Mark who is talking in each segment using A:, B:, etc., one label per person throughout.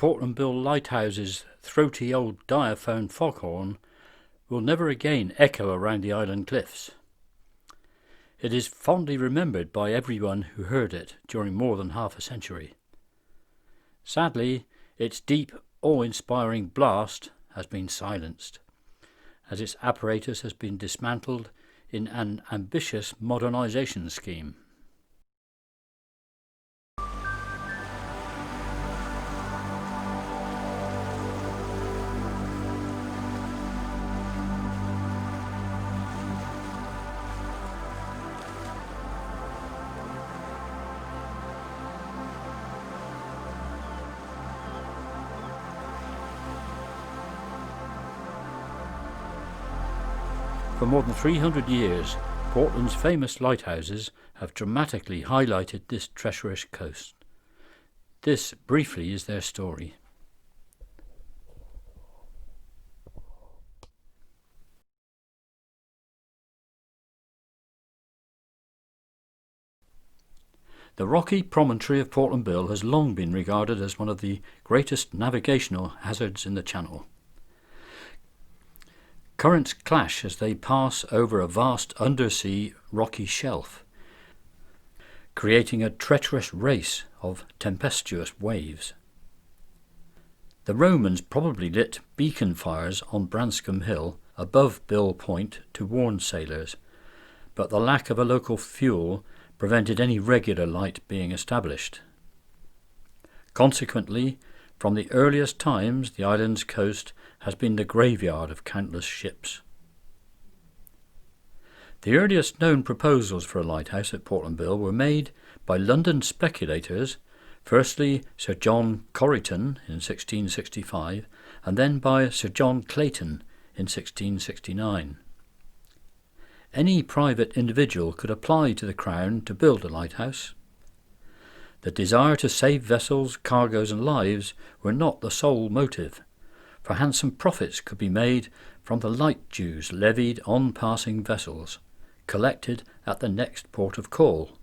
A: Portland Bill Lighthouses' throaty old diaphone foghorn will never again echo around the island cliffs. It is fondly remembered by everyone who heard it during more than half a century. Sadly, its deep, awe-inspiring blast has been silenced, as its apparatus has been dismantled in an ambitious modernisation scheme. For more than 300 years, Portland's famous lighthouses have dramatically highlighted this treacherous coast. This, briefly, is their story. The rocky promontory of Portland Bill has long been regarded as one of the greatest navigational hazards in the Channel. Currents clash as they pass over a vast undersea rocky shelf, creating a treacherous race of tempestuous waves. The Romans probably lit beacon fires on Branscombe Hill above Bill Point to warn sailors, but the lack of a local fuel prevented any regular light being established. Consequently, from the earliest times, the island's coast has been the graveyard of countless ships. The earliest known proposals for a lighthouse at Portland Bill were made by London speculators, firstly Sir John Corriton in 1665, and then by Sir John Clayton in 1669. Any private individual could apply to the Crown to build a lighthouse. The desire to save vessels, cargoes and lives were not the sole motive, for handsome profits could be made from the light dues levied on passing vessels, collected at the next port of call.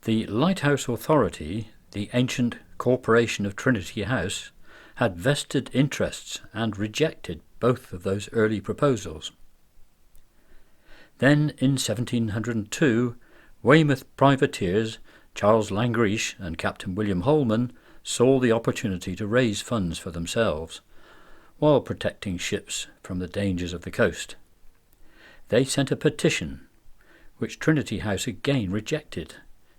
A: The Lighthouse Authority, the ancient corporation of Trinity House, had vested interests and rejected both of those early proposals. Then, in 1702, Weymouth privateers Charles Langrish and Captain William Holman saw the opportunity to raise funds for themselves, while protecting ships from the dangers of the coast. They sent a petition, which Trinity House again rejected,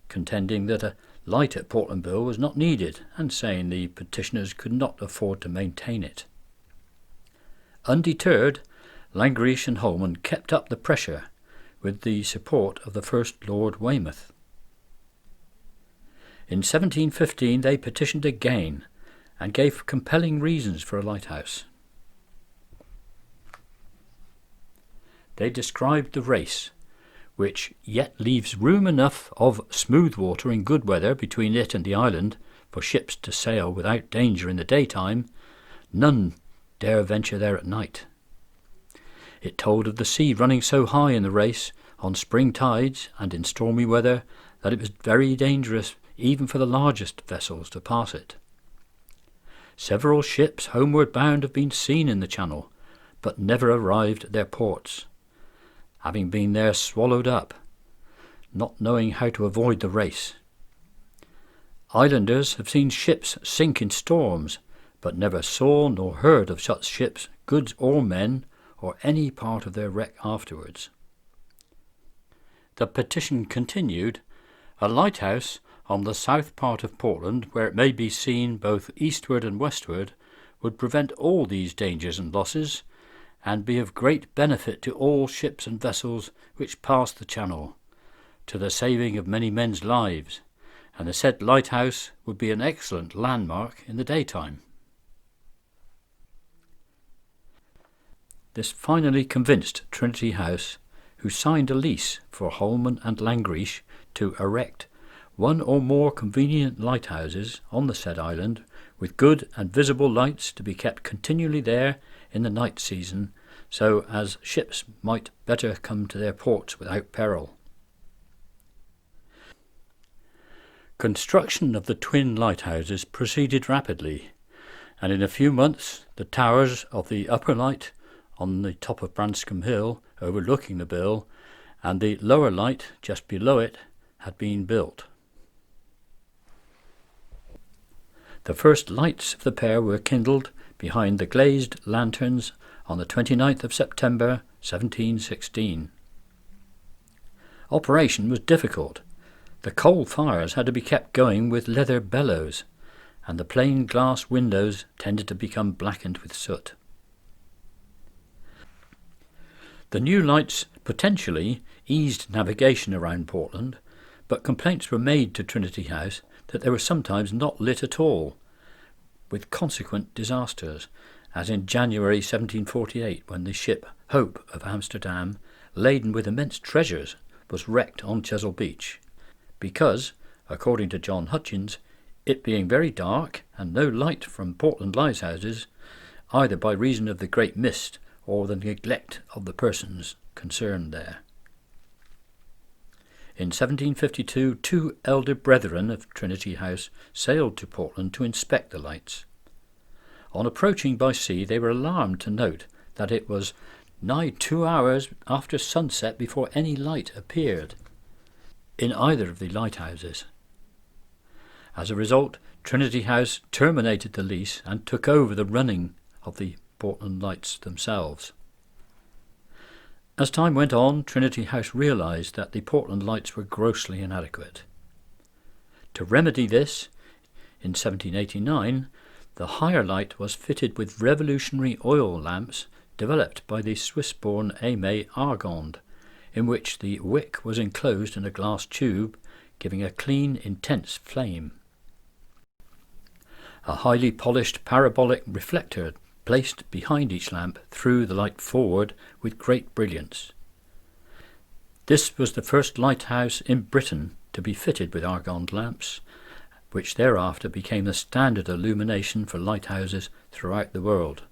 A: contending that a light at Portland Bill was not needed, and saying the petitioners could not afford to maintain it. Undeterred, Langrish and Holman kept up the pressure with the support of the First Lord Weymouth. In 1715 they petitioned again and gave compelling reasons for a lighthouse. They described the race, which yet leaves room enough of smooth water in good weather between it and the island for ships to sail without danger in the daytime. None dare venture there at night. It told of the sea running so high in the race on spring tides and in stormy weather that it was very dangerous even for the largest vessels to pass it. Several ships homeward bound have been seen in the Channel, but never arrived at their ports, having been there swallowed up, not knowing how to avoid the race. Islanders have seen ships sink in storms, but never saw nor heard of such ships, goods or men, or any part of their wreck afterwards. The petition continued, a lighthouse on the south part of Portland, where it may be seen both eastward and westward, would prevent all these dangers and losses, and be of great benefit to all ships and vessels which pass the Channel, to the saving of many men's lives, and the said lighthouse would be an excellent landmark in the daytime. This finally convinced Trinity House, who signed a lease for Holman and Langrish to erect one or more convenient lighthouses on the said island, with good and visible lights to be kept continually there in the night season, so as ships might better come to their ports without peril. Construction of the twin lighthouses proceeded rapidly, and in a few months the towers of the upper light on the top of Branscombe Hill, overlooking the Bill, and the lower light just below it had been built. The first lights of the pair were kindled behind the glazed lanterns on the 29th of September 1716. Operation was difficult. The coal fires had to be kept going with leather bellows, and the plain glass windows tended to become blackened with soot. The new lights potentially eased navigation around Portland, but complaints were made to Trinity House that they were sometimes not lit at all, with consequent disasters, as in January 1748, when the ship Hope of Amsterdam, laden with immense treasures, was wrecked on Chesil Beach, because, according to John Hutchins, it being very dark and no light from Portland lighthouses, either by reason of the great mist or the neglect of the persons concerned there. In 1752, 2 elder brethren of Trinity House sailed to Portland to inspect the lights. On approaching by sea, they were alarmed to note that it was nigh 2 hours after sunset before any light appeared in either of the lighthouses. As a result, Trinity House terminated the lease and took over the running of the Portland lights themselves. As time went on, Trinity House realised that the Portland lights were grossly inadequate. To remedy this, in 1789, the higher light was fitted with revolutionary oil lamps developed by the Swiss-born Aimé Argand, in which the wick was enclosed in a glass tube, giving a clean, intense flame. A highly polished parabolic reflector placed behind each lamp threw the light forward with great brilliance. This was the first lighthouse in Britain to be fitted with Argand lamps, which thereafter became the standard illumination for lighthouses throughout the world.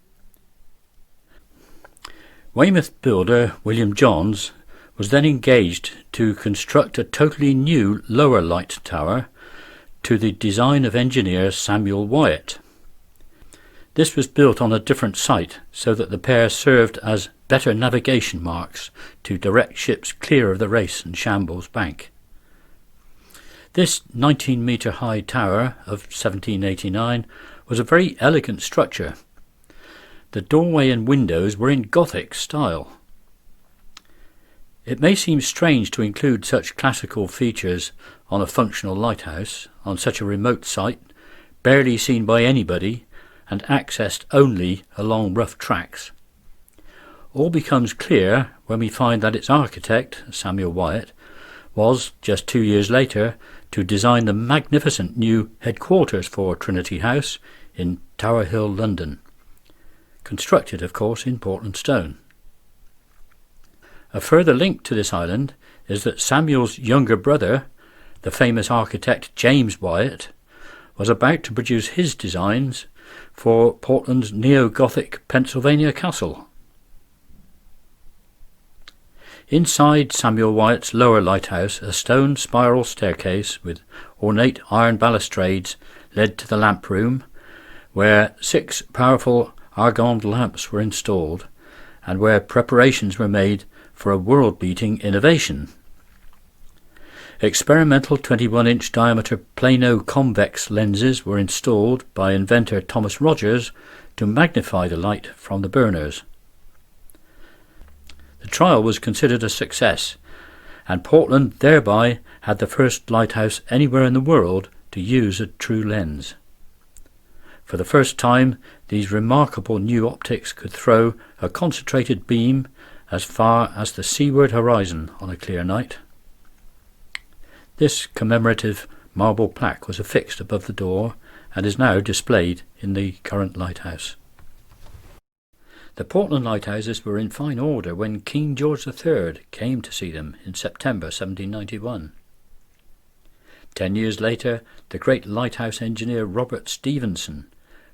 A: Weymouth builder William Johns was then engaged to construct a totally new lower light tower to the design of engineer Samuel Wyatt. This was built on a different site so that the pair served as better navigation marks to direct ships clear of the Race and Shambles Bank. This 19-metre high tower of 1789 was a very elegant structure. The doorway and windows were in Gothic style. It may seem strange to include such classical features on a functional lighthouse on such a remote site, barely seen by anybody, and accessed only along rough tracks. All becomes clear when we find that its architect, Samuel Wyatt, was, just 2 years later, to design the magnificent new headquarters for Trinity House in Tower Hill, London, constructed, of course, in Portland stone. A further link to this island is that Samuel's younger brother, the famous architect James Wyatt, was about to produce his designs for Portland's neo-Gothic Pennsylvania castle. Inside Samuel Wyatt's lower lighthouse, a stone spiral staircase with ornate iron balustrades led to the lamp room, where 6 powerful Argand lamps were installed, and where preparations were made for a world-beating innovation. Experimental 21-inch diameter plano-convex lenses were installed by inventor Thomas Rogers to magnify the light from the burners. The trial was considered a success, and Portland thereby had the first lighthouse anywhere in the world to use a true lens. For the first time, these remarkable new optics could throw a concentrated beam as far as the seaward horizon on a clear night. This commemorative marble plaque was affixed above the door and is now displayed in the current lighthouse. The Portland lighthouses were in fine order when King George III came to see them in September 1791. 10 years later, the great lighthouse engineer Robert Stevenson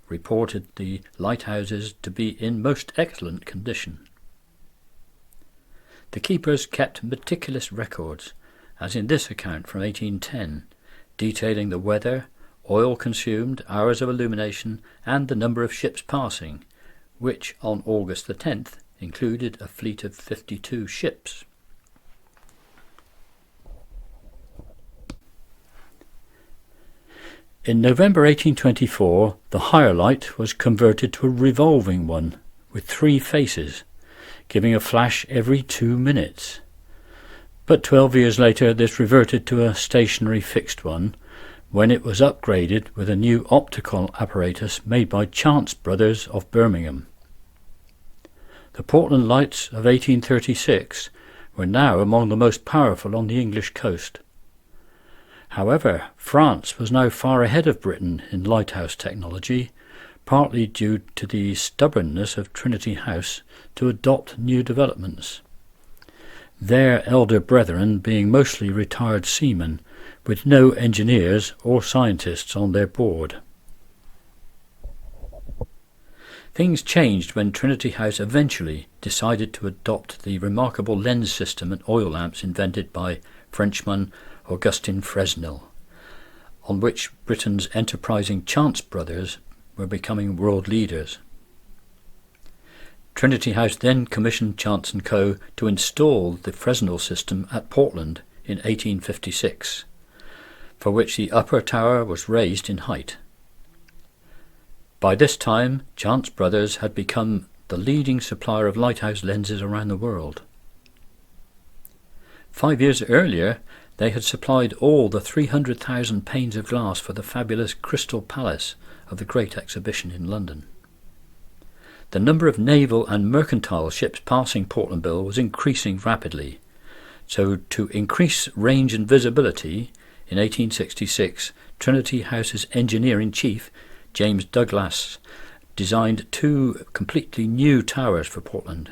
A: reported the lighthouses to be in most excellent condition. The keepers kept meticulous records, as in this account from 1810, detailing the weather, oil consumed, hours of illumination, and the number of ships passing, which on August the 10th included a fleet of 52 ships. In November 1824, the higher light was converted to a revolving one with 3 faces, giving a flash every 2 minutes. But 12 years later this reverted to a stationary fixed one when it was upgraded with a new optical apparatus made by Chance Brothers of Birmingham. The Portland lights of 1836 were now among the most powerful on the English coast. However, France was now far ahead of Britain in lighthouse technology, partly due to the stubbornness of Trinity House to adopt new developments, their elder brethren being mostly retired seamen with no engineers or scientists on their board. Things changed when Trinity House eventually decided to adopt the remarkable lens system and oil lamps invented by Frenchman Augustin Fresnel, on which Britain's enterprising Chance Brothers were becoming world leaders. Trinity House then commissioned Chance & Co. to install the Fresnel system at Portland in 1856, for which the upper tower was raised in height. By this time, Chance Brothers had become the leading supplier of lighthouse lenses around the world. 5 years earlier, they had supplied all the 300,000 panes of glass for the fabulous Crystal Palace of the Great Exhibition in London. The number of naval and mercantile ships passing Portland Bill was increasing rapidly, so to increase range and visibility, in 1866 Trinity House's engineer-in-chief, James Douglas, designed 2 completely new towers for Portland.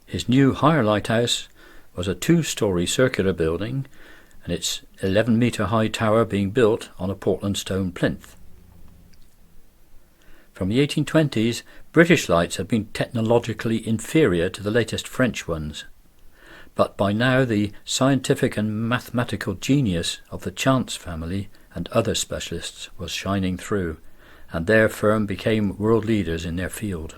A: His new higher lighthouse was a 2-story circular building, and its 11-metre-high tower being built on a Portland stone plinth. From the 1820s, British lights had been technologically inferior to the latest French ones, but by now the scientific and mathematical genius of the Chance family and other specialists was shining through, and their firm became world leaders in their field.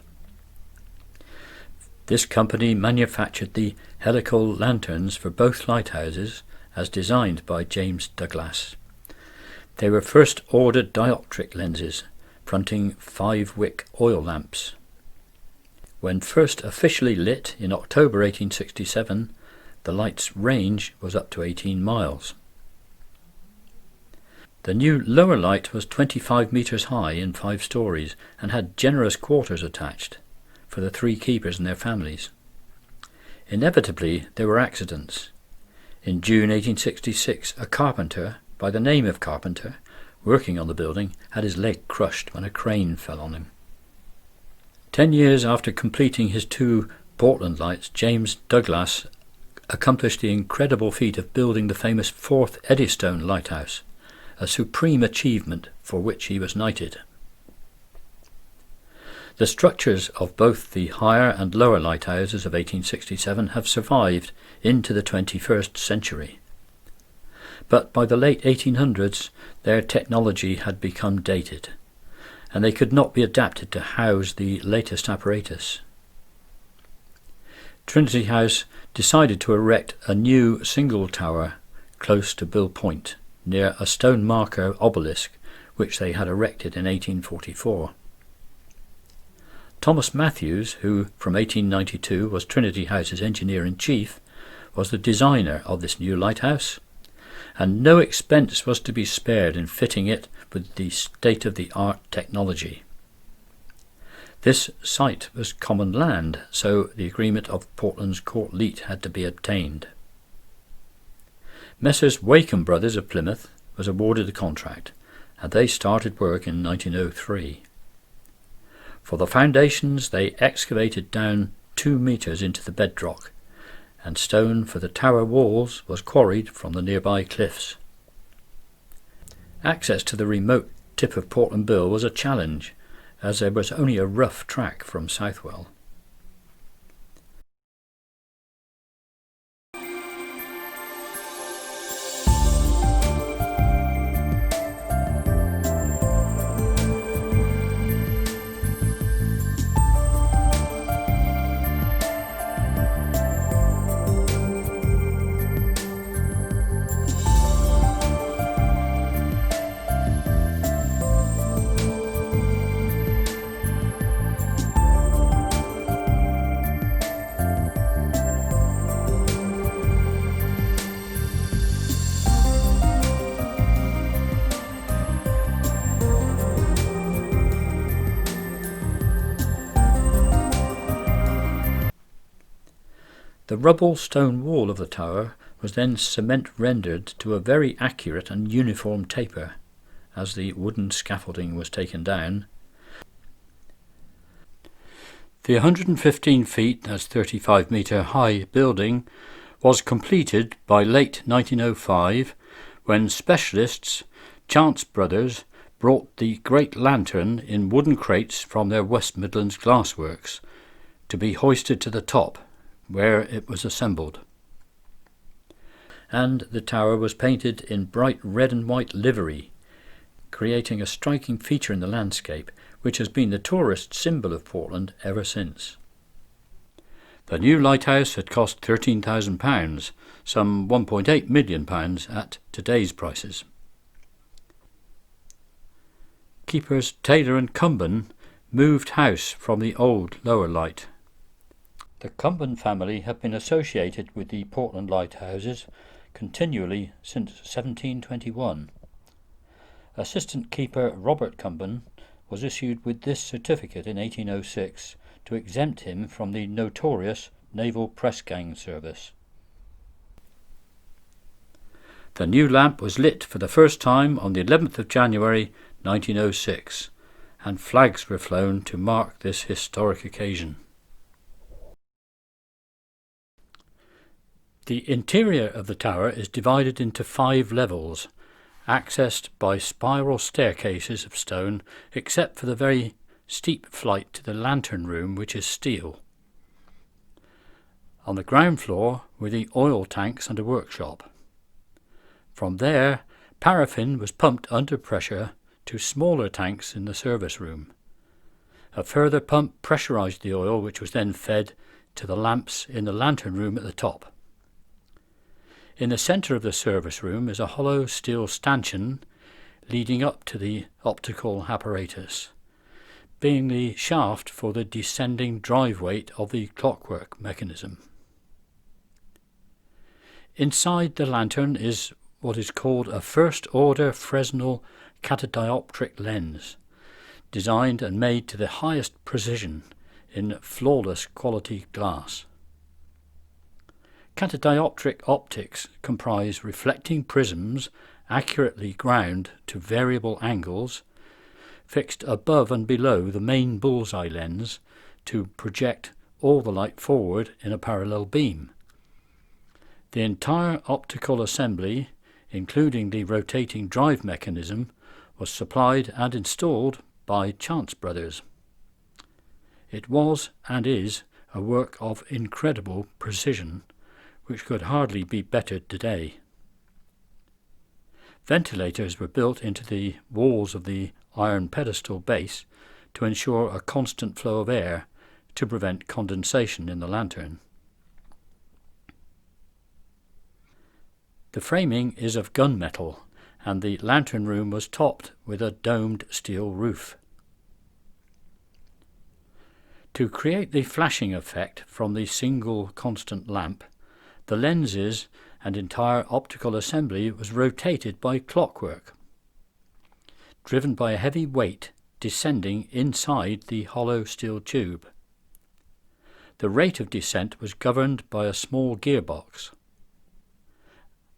A: This company manufactured the Helical Lanterns for both lighthouses as designed by James Douglas. They were first ordered dioptric lenses fronting 5-wick oil lamps. When first officially lit in October 1867, the light's range was up to 18 miles. The new lower light was 25 metres high in 5 stories and had generous quarters attached for the 3 keepers and their families. Inevitably, there were accidents. In June 1866, a carpenter, by the name of Carpenter, working on the building, had his leg crushed when a crane fell on him. 10 years after completing his 2 Portland lights, James Douglas accomplished the incredible feat of building the famous 4th Eddystone lighthouse, a supreme achievement for which he was knighted. The structures of both the higher and lower lighthouses of 1867 have survived into the 21st century. But by the late 1800s, their technology had become dated, and they could not be adapted to house the latest apparatus. Trinity House decided to erect a new single tower close to Bill Point, near a stone marker obelisk which they had erected in 1844. Thomas Matthews, who from 1892 was Trinity House's engineer-in-chief, was the designer of this new lighthouse, and no expense was to be spared in fitting it with the state-of-the-art technology. This site was common land, so the agreement of Portland's Court Leet had to be obtained. Messrs. Wakeham Brothers of Plymouth was awarded the contract, and they started work in 1903. For the foundations they excavated down 2 metres into the bedrock, and stone for the tower walls was quarried from the nearby cliffs. Access to the remote tip of Portland Bill was a challenge, as there was only a rough track from Southwell. The rubble stone wall of the tower was then cement rendered to a very accurate and uniform taper as the wooden scaffolding was taken down. The 115 feet, that's 35 metre high building was completed by late 1905 when specialists, Chance Brothers, brought the great lantern in wooden crates from their West Midlands glassworks to be hoisted to the top, where it was assembled. And the tower was painted in bright red and white livery, creating a striking feature in the landscape, which has been the tourist symbol of Portland ever since. The new lighthouse had cost £13,000, some £1.8 million at today's prices. Keepers Taylor and Cumben moved house from the old lower light. The Cumben family have been associated with the Portland lighthouses continually since 1721. Assistant Keeper Robert Cumben was issued with this certificate in 1806 to exempt him from the notorious naval press gang service. The new lamp was lit for the first time on the 11th of January 1906, and flags were flown to mark this historic occasion. The interior of the tower is divided into 5 levels, accessed by spiral staircases of stone, except for the very steep flight to the lantern room, which is steel. On the ground floor were the oil tanks and a workshop. From there, paraffin was pumped under pressure to smaller tanks in the service room. A further pump pressurized the oil, which was then fed to the lamps in the lantern room at the top. In the centre of the service room is a hollow steel stanchion leading up to the optical apparatus, being the shaft for the descending drive weight of the clockwork mechanism. Inside the lantern is what is called a first-order Fresnel catadioptric lens, designed and made to the highest precision in flawless quality glass. Catadioptric optics comprise reflecting prisms accurately ground to variable angles, fixed above and below the main bullseye lens to project all the light forward in a parallel beam. The entire optical assembly, including the rotating drive mechanism, was supplied and installed by Chance Brothers. It was and is a work of incredible precision, which could hardly be bettered today. Ventilators were built into the walls of the iron pedestal base to ensure a constant flow of air to prevent condensation in the lantern. The framing is of gunmetal, and the lantern room was topped with a domed steel roof. To create the flashing effect from the single constant lamp, the lenses and entire optical assembly was rotated by clockwork, driven by a heavy weight descending inside the hollow steel tube. The rate of descent was governed by a small gearbox.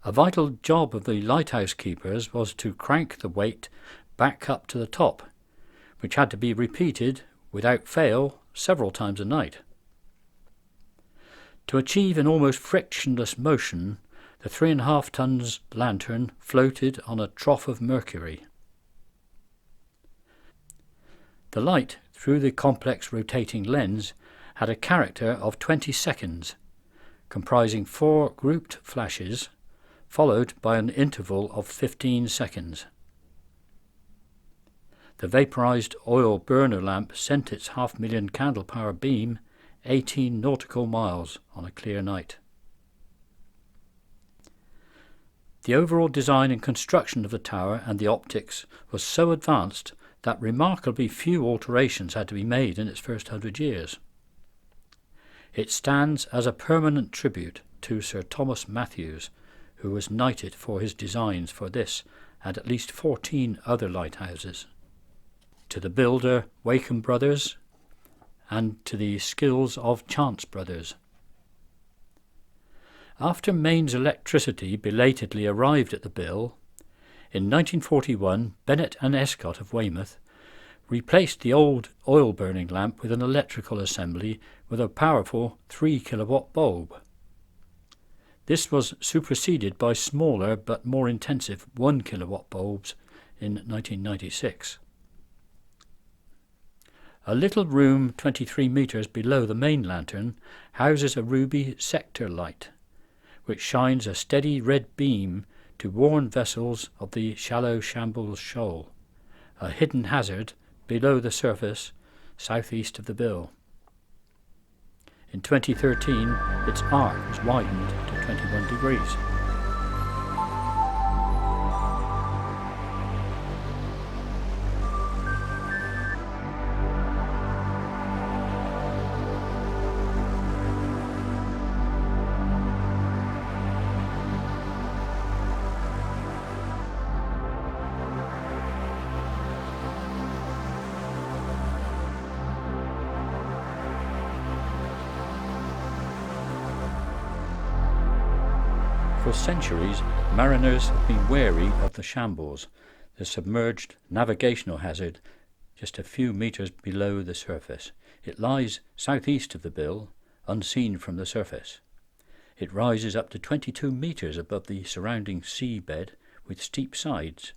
A: A vital job of the lighthouse keepers was to crank the weight back up to the top, which had to be repeated without fail several times a night. To achieve an almost frictionless motion, the 3.5 tons lantern floated on a trough of mercury. The light through the complex rotating lens had a character of 20 seconds, comprising 4 grouped flashes, followed by an interval of 15 seconds. The vaporized oil burner lamp sent its 500,000 candle power beam 18 nautical miles on a clear night. The overall design and construction of the tower and the optics was so advanced that remarkably few alterations had to be made in its first 100 years. It stands as a permanent tribute to Sir Thomas Matthews, who was knighted for his designs for this and at least 14 other lighthouses, to the builder Wakeham Brothers, and to the skills of Chance Brothers. After Maine's electricity belatedly arrived at the Bill, in 1941 Bennett and Escott of Weymouth replaced the old oil-burning lamp with an electrical assembly with a powerful 3-kilowatt bulb. This was superseded by smaller but more intensive 1-kilowatt bulbs in 1996. A little room 23 metres below the main lantern houses a ruby sector light, which shines a steady red beam to warn vessels of the shallow Shambles Shoal, a hidden hazard below the surface southeast of the Bill. In 2013, its arc was widened to 21 degrees. For centuries, mariners have been wary of the Shambles, the submerged navigational hazard just a few metres below the surface. It lies southeast of the Bill, unseen from the surface. It rises up to 22 metres above the surrounding seabed with steep sides.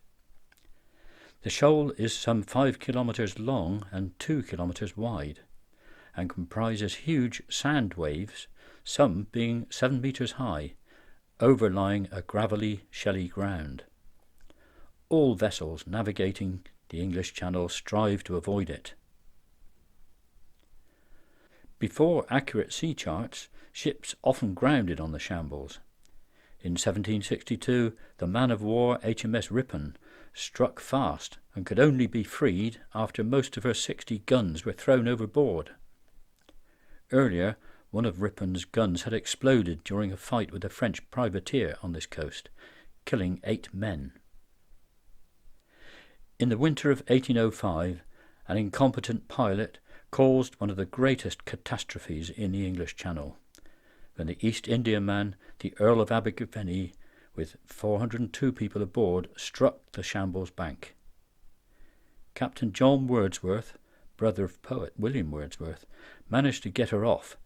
A: The shoal is some 5 kilometres long and 2 kilometres wide, and comprises huge sand waves, some being 7 metres high, overlying a gravelly, shelly ground. All vessels navigating the English Channel strive to avoid it. Before accurate sea charts, ships often grounded on the Shambles. In 1762, the man-of-war HMS Ripon struck fast and could only be freed after most of her 60 guns were thrown overboard. Earlier, one of Ripon's guns had exploded during a fight with a French privateer on this coast, killing 8 men. In the winter of 1805, an incompetent pilot caused one of the greatest catastrophes in the English Channel, when the East Indiaman, the Earl of Abergavenny, with 402 people aboard, struck the Shambles bank. Captain John Wordsworth, brother of poet William Wordsworth, managed to get her off,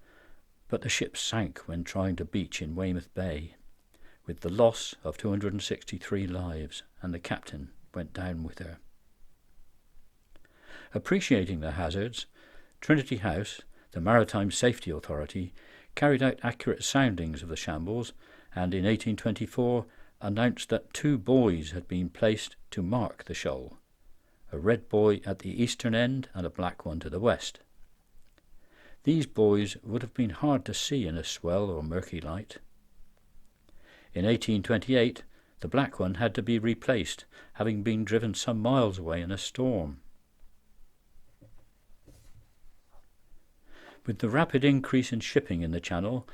A: but the ship sank when trying to beach in Weymouth Bay, with the loss of 263 lives, and the captain went down with her. Appreciating the hazards, Trinity House, the Maritime Safety Authority, carried out accurate soundings of the Shambles, and in 1824 announced that 2 buoys had been placed to mark the shoal, a red buoy at the eastern end and a black one to the west. These buoys would have been hard to see in a swell or murky light. In 1828, the black one had to be replaced, having been driven some miles away in a storm. With the rapid increase in shipping in the Channel,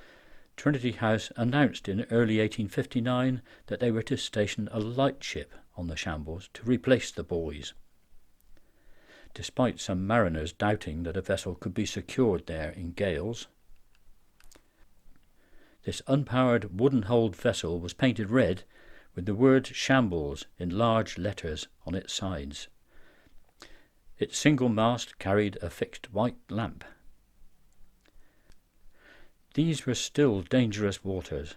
A: Trinity House announced in early 1859 that they were to station a lightship on the Shambles to replace the buoys, despite some mariners doubting that a vessel could be secured there in gales. This unpowered wooden-hulled vessel was painted red with the word Shambles in large letters on its sides. Its single mast carried a fixed white lamp. These were still dangerous waters,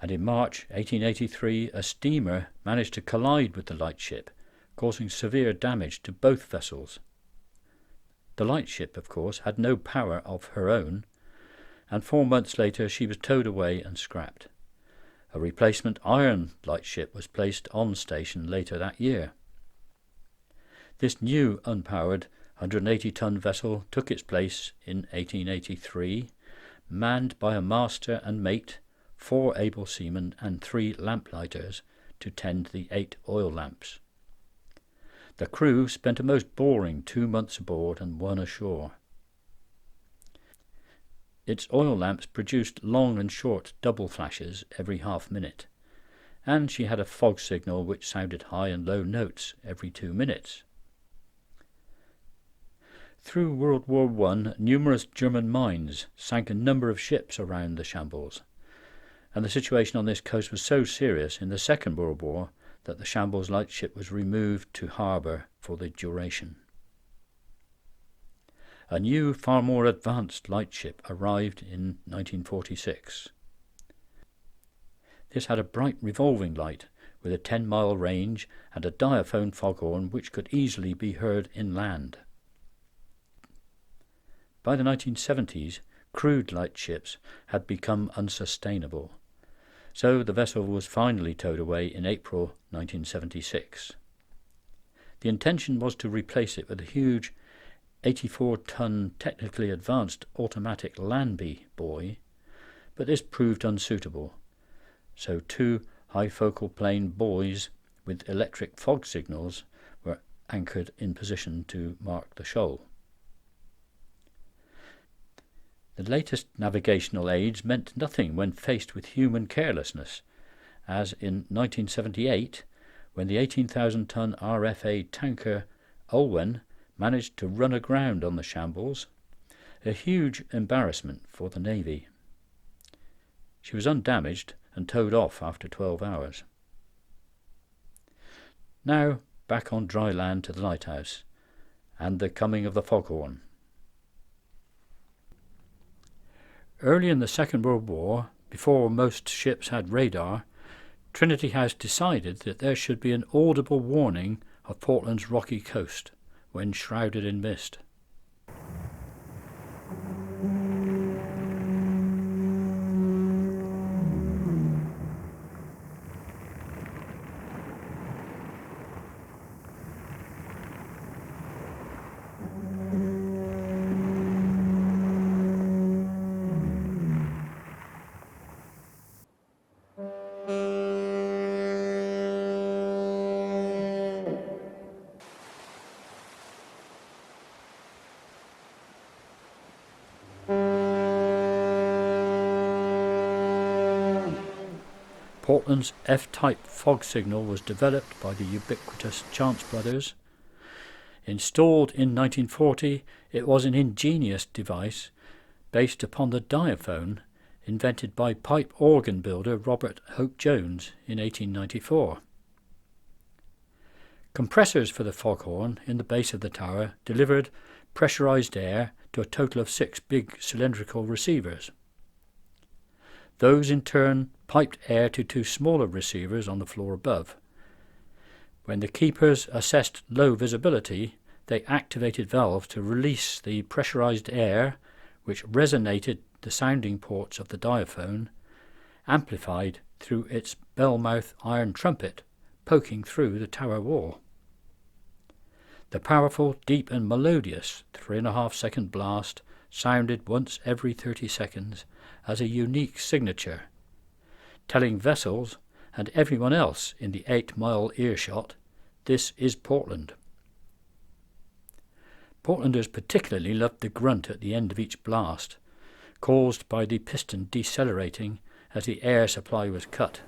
A: and in March 1883 a steamer managed to collide with the lightship, causing severe damage to both vessels. The lightship, of course, had no power of her own, and 4 months later she was towed away and scrapped. A replacement iron lightship was placed on station later that year. This new unpowered 180-ton vessel took its place in 1883, manned by a master and mate, 4 able seamen and 3 lamplighters to tend the 8 oil lamps. The crew spent a most boring 2 months aboard and 1 ashore. Its oil lamps produced long and short double flashes every half-minute, and she had a fog signal which sounded high and low notes every 2 minutes. Through World War I, numerous German mines sank a number of ships around the Shambles, and the situation on this coast was so serious in the Second World War that the Shambles lightship was removed to harbour for the duration. A new, far more advanced lightship arrived in 1946. This had a bright revolving light with a 10-mile range and a diaphone foghorn which could easily be heard inland. By the 1970s, crude lightships had become unsustainable, so the vessel was finally towed away in April 1976. The intention was to replace it with a huge 84-ton technically advanced automatic Landby buoy, but this proved unsuitable, so 2 high focal plane buoys with electric fog signals were anchored in position to mark the shoal. The latest navigational aids meant nothing when faced with human carelessness, as in 1978, when the 18,000-ton RFA tanker Ulwen managed to run aground on the Shambles, a huge embarrassment for the Navy. She was undamaged and towed off after 12 hours. Now back on dry land to the lighthouse and the coming of the foghorn. Early in the Second World War, before most ships had radar, Trinity House decided that there should be an audible warning of Portland's rocky coast when shrouded in mist. Portland's F-type fog signal was developed by the ubiquitous Chance brothers. Installed in 1940, it was an ingenious device based upon the diaphone invented by pipe organ builder Robert Hope Jones in 1894. Compressors for the foghorn in the base of the tower delivered pressurized air to a total of 6 big cylindrical receivers. Those in turn piped air to 2 smaller receivers on the floor above. When the keepers assessed low visibility, they activated valves to release the pressurized air, which resonated the sounding ports of the diaphone, amplified through its bell-mouth iron trumpet, poking through the tower wall. The powerful, deep and melodious 3.5-second blast sounded once every 30 seconds as a unique signature, telling vessels and everyone else in the 8-mile earshot, this is Portland. Portlanders particularly loved the grunt at the end of each blast, caused by the piston decelerating as the air supply was cut.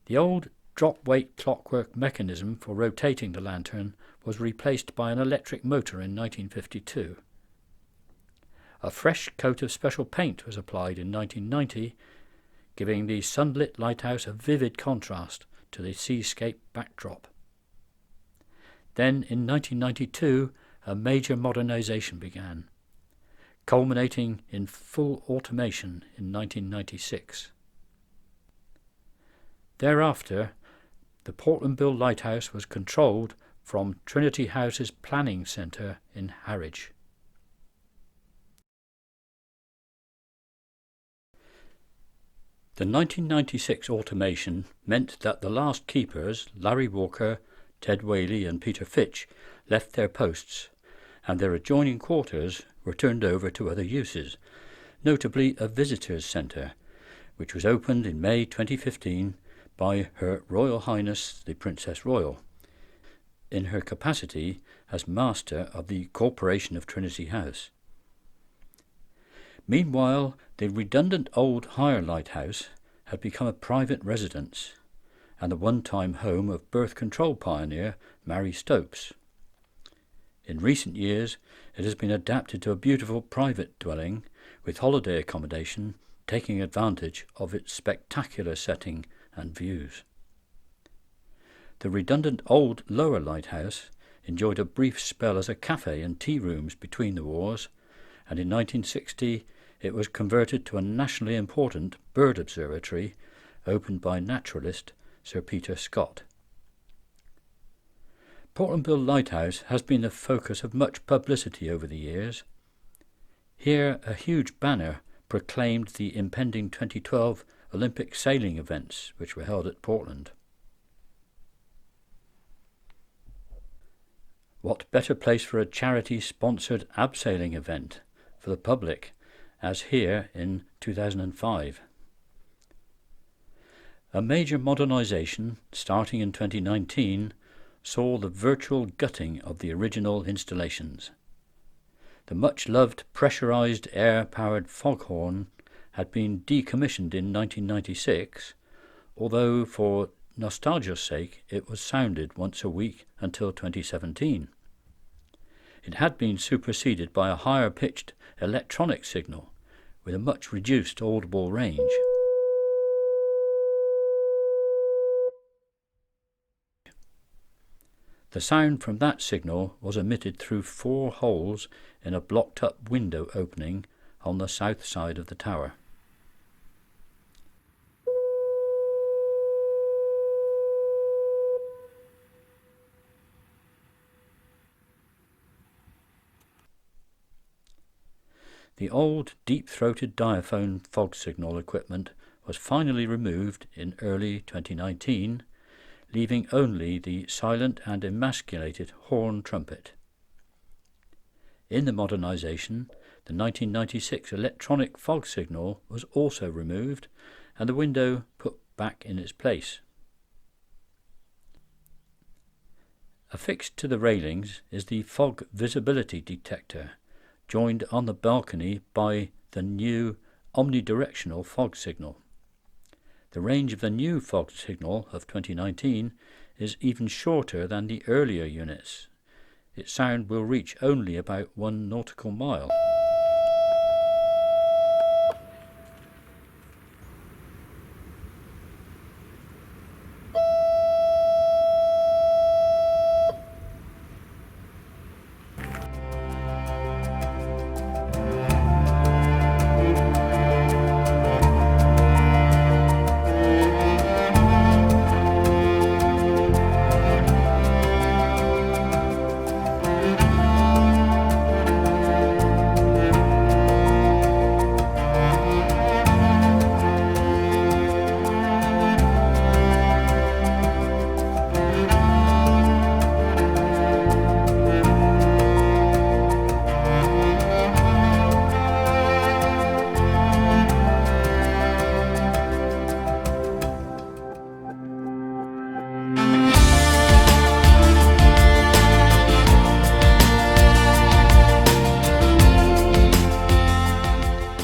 A: The old drop-weight clockwork mechanism for rotating the lantern was replaced by an electric motor in 1952. A fresh coat of special paint was applied in 1990, giving the sunlit lighthouse a vivid contrast to the seascape backdrop. Then in 1992 a major modernization began, culminating in full automation in 1996. Thereafter, the Portlandville Lighthouse was controlled from Trinity House's planning centre in Harwich. The 1996 automation meant that the last keepers, Larry Walker, Ted Whaley and Peter Fitch, left their posts, and their adjoining quarters were turned over to other uses, notably a visitors' centre, which was opened in May 2015 by Her Royal Highness the Princess Royal. in her capacity as master of the Corporation of Trinity House. Meanwhile, the redundant old hire lighthouse had become a private residence and the one-time home of birth control pioneer Mary Stopes. In recent years, it has been adapted to a beautiful private dwelling with holiday accommodation, taking advantage of its spectacular setting and views. The redundant old lower lighthouse enjoyed a brief spell as a cafe and tea rooms between the wars, and in 1960 it was converted to a nationally important bird observatory opened by naturalist Sir Peter Scott. Portlandville Lighthouse has been the focus of much publicity over the years. Here a huge banner proclaimed the impending 2012 Olympic sailing events which were held at Portland. What better place for a charity-sponsored abseiling event for the public as here in 2005. A major modernisation starting in 2019 saw the virtual gutting of the original installations. The much-loved pressurised air-powered foghorn had been decommissioned in 1996, although for nostalgia's sake it was sounded once a week until 2017. It had been superseded by a higher-pitched electronic signal with a much reduced audible range. The sound from that signal was emitted through 4 holes in a blocked-up window opening on the south side of the tower. The old deep-throated diaphone fog signal equipment was finally removed in early 2019, leaving only the silent and emasculated horn trumpet. In the modernisation, the 1996 electronic fog signal was also removed and the window put back in its place. Affixed to the railings is the fog visibility detector, joined on the balcony by the new omnidirectional fog signal. The range of the new fog signal of 2019 is even shorter than the earlier units. Its sound will reach only about 1 nautical mile.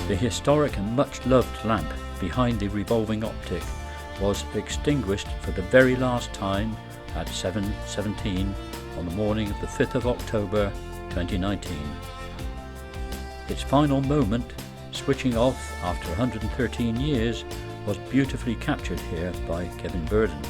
A: The historic and much-loved lamp behind the revolving optic was extinguished for the very last time at 7:17 on the morning of the 5th of October 2019. Its final moment, switching off after 113 years, was beautifully captured here by Kevin Burden.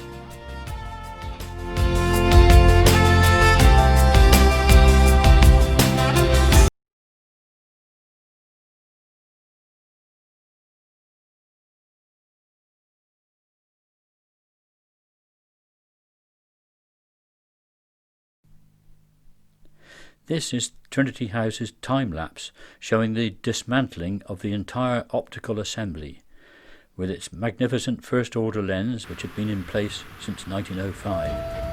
A: This is Trinity House's time-lapse showing the dismantling of the entire optical assembly, with its magnificent first-order lens which had been in place since 1905.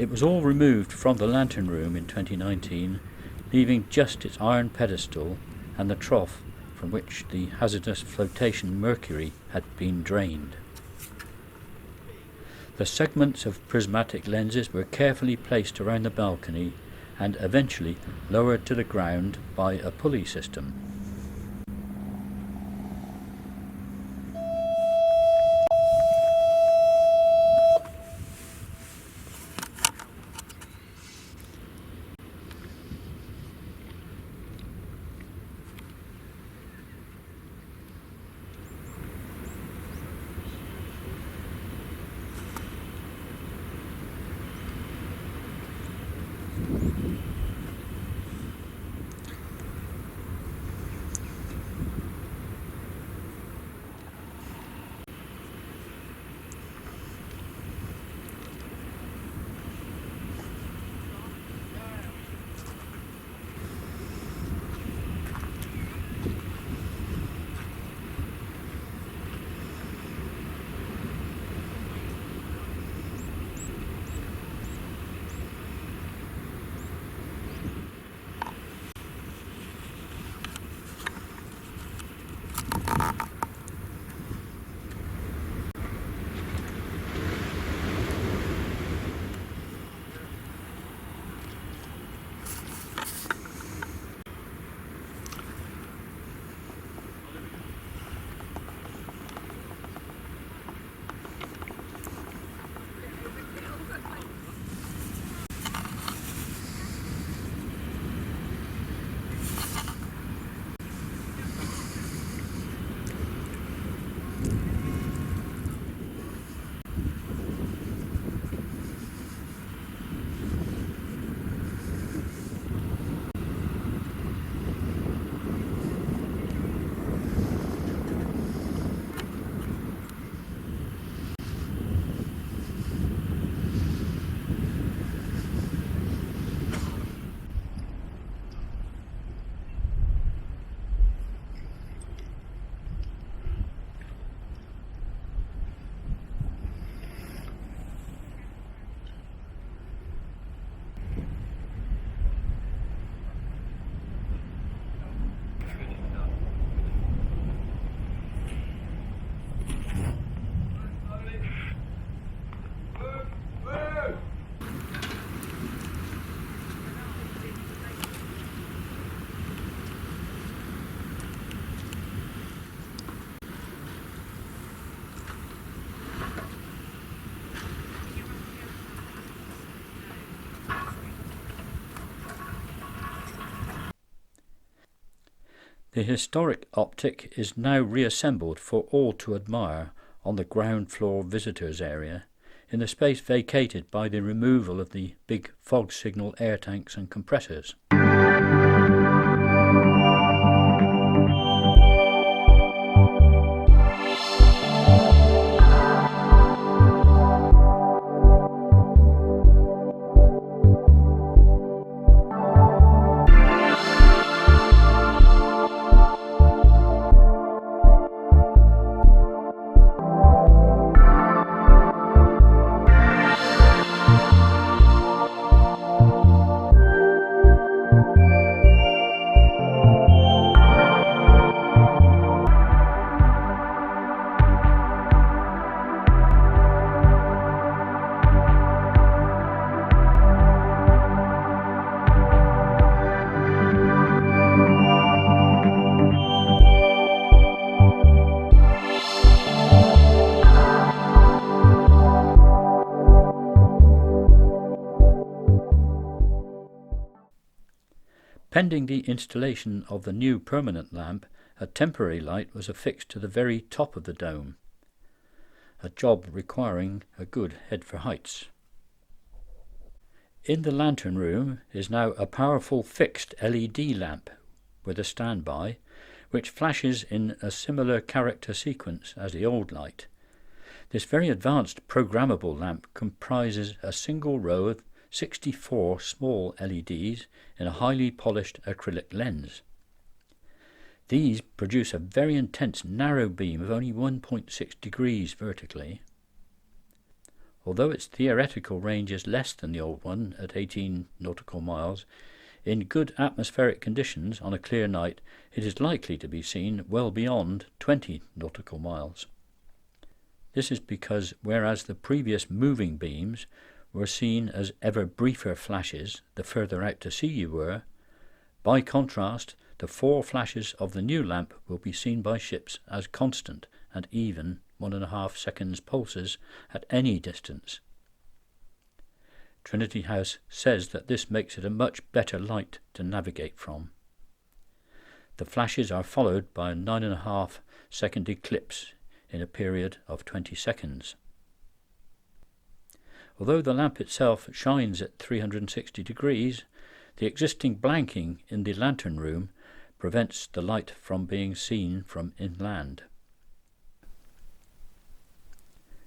A: It was all removed from the lantern room in 2019, leaving just its iron pedestal and the trough from which the hazardous flotation mercury had been drained. The segments of prismatic lenses were carefully placed around the balcony and eventually lowered to the ground by a pulley system. The historic optic is now reassembled for all to admire on the ground floor visitors area, in the space vacated by the removal of the big fog signal air tanks and compressors. Pending the installation of the new permanent lamp, a temporary light was affixed to the very top of the dome, a job requiring a good head for heights. In the lantern room is now a powerful fixed LED lamp with a standby, which flashes in a similar character sequence as the old light. This very advanced programmable lamp comprises a single row of 64 small LEDs in a highly polished acrylic lens. These produce a very intense narrow beam of only 1.6 degrees vertically. Although its theoretical range is less than the old one at 18 nautical miles, in good atmospheric conditions on a clear night it is likely to be seen well beyond 20 nautical miles. This is because whereas the previous moving beams were seen as ever briefer flashes the further out to sea you were, by contrast the 4 flashes of the new lamp will be seen by ships as constant and even 1.5 seconds pulses at any distance. Trinity House says that this makes it a much better light to navigate from. The flashes are followed by a 9.5 second eclipse in a period of 20 seconds. Although the lamp itself shines at 360 degrees, the existing blanking in the lantern room prevents the light from being seen from inland.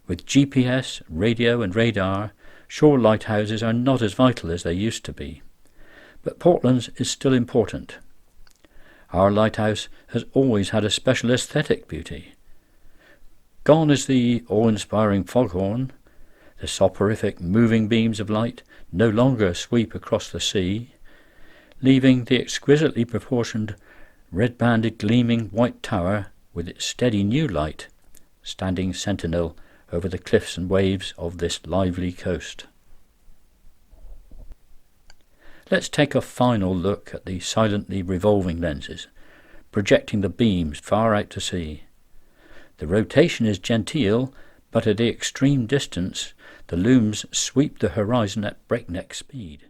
A: With GPS, radio and radar, shore lighthouses are not as vital as they used to be. But Portland's is still important. Our lighthouse has always had a special aesthetic beauty. Gone is the awe-inspiring foghorn. The soporific moving beams of light no longer sweep across the sea, leaving the exquisitely proportioned, red-banded gleaming white tower with its steady new light, standing sentinel over the cliffs and waves of this lively coast. Let's take a final look at the silently revolving lenses, projecting the beams far out to sea. The rotation is genteel, but at the extreme distance the looms sweep the horizon at breakneck speed.